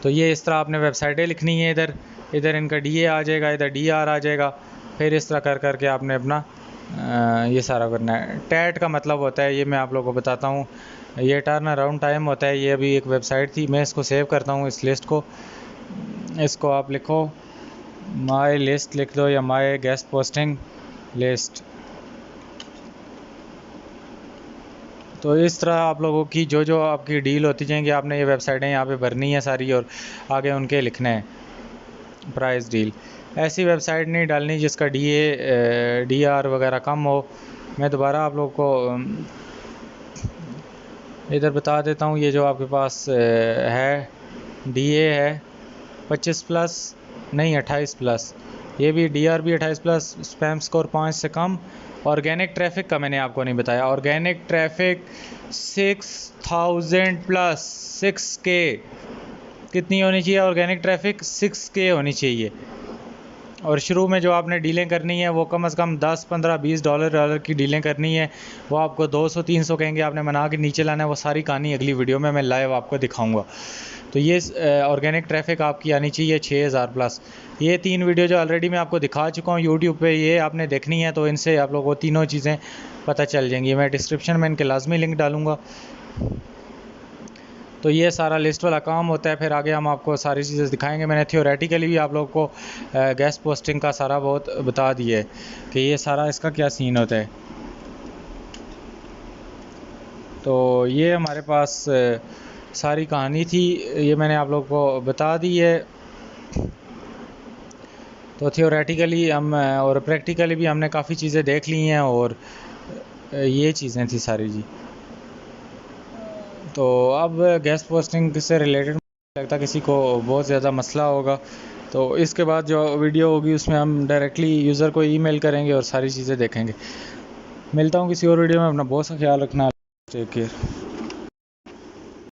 तो ये इस तरह आपने वेबसाइटें लिखनी है। इधर इनका DA आ जाएगा, इधर DR आ जाएगा। फिर इस तरह कर करके आपने अपना ये सारा करना है। टैट का मतलब होता है, ये मैं आप लोगों को बताता हूँ, ये टर्न अराउंड टाइम होता है। ये अभी एक वेबसाइट थी, मैं इसको सेव करता हूँ इस लिस्ट को। इसको आप लिखो, माई लिस्ट लिख दो, या माई गेस्ट पोस्टिंग लिस्ट। तो इस तरह आप लोगों की जो जो आपकी डील होती जाएंगी, आपने ये वेबसाइटें यहाँ पे भरनी है सारी और आगे उनके लिखना है प्राइस डील। ऐसी वेबसाइट नहीं डालनी जिसका डी आर वगैरह कम हो। मैं दोबारा आप लोगों को इधर बता देता हूँ। ये जो आपके पास है डी ए है 25+ नहीं 28+, ये भी डी आर भी 28+, स्पैम स्कोर 5 से कम। ऑर्गेनिक ट्रैफिक का मैंने आपको नहीं बताया, ऑर्गेनिक ट्रैफिक 6000+, 6K कितनी होनी चाहिए ऑर्गेनिक ट्रैफिक? 6K होनी चाहिए। और शुरू में जो आपने डीलें करनी है वो कम से कम 10, 15, $20 की डीलें करनी है। वो आपको 200, 300 कहेंगे, आपने मना के नीचे लाना है। वो सारी कहानी अगली वीडियो में मैं लाइव आपको दिखाऊंगा। तो ये ऑर्गेनिक ट्रैफिक आपकी आनी चाहिए 6000+। ये 3 वीडियो जो ऑलरेडी मैं आपको दिखा चुका हूँ यूट्यूब पे, ये आपने देखनी है। तो इनसे आप लोगों को तीनों चीज़ें पता चल जाएंगी। मैं डिस्क्रिप्शन में इनके लाजमी लिंक डालूँगा। तो ये सारा लिस्ट वाला काम होता है। फिर आगे हम आपको सारी चीज़ें दिखाएंगे। मैंने थियोरेटिकली भी आप लोगों को गेस्ट पोस्टिंग का सारा बहुत बता दिया है कि ये सारा इसका क्या सीन होता है। तो ये हमारे पास सारी कहानी थी, ये मैंने आप लोगों को बता दी है। तो थियोरेटिकली हम और प्रैक्टिकली भी हमने काफ़ी चीज़ें देख ली हैं और ये चीज़ें थी सारी जी। तो अब गेस्ट पोस्टिंग से रिलेटेड लगता किसी को बहुत ज़्यादा मसला होगा। तो इसके बाद जो वीडियो होगी उसमें हम डायरेक्टली यूज़र को ईमेल करेंगे और सारी चीज़ें देखेंगे। मिलता हूँ किसी और वीडियो में। अपना बहुत सा ख्याल रखना। Take care.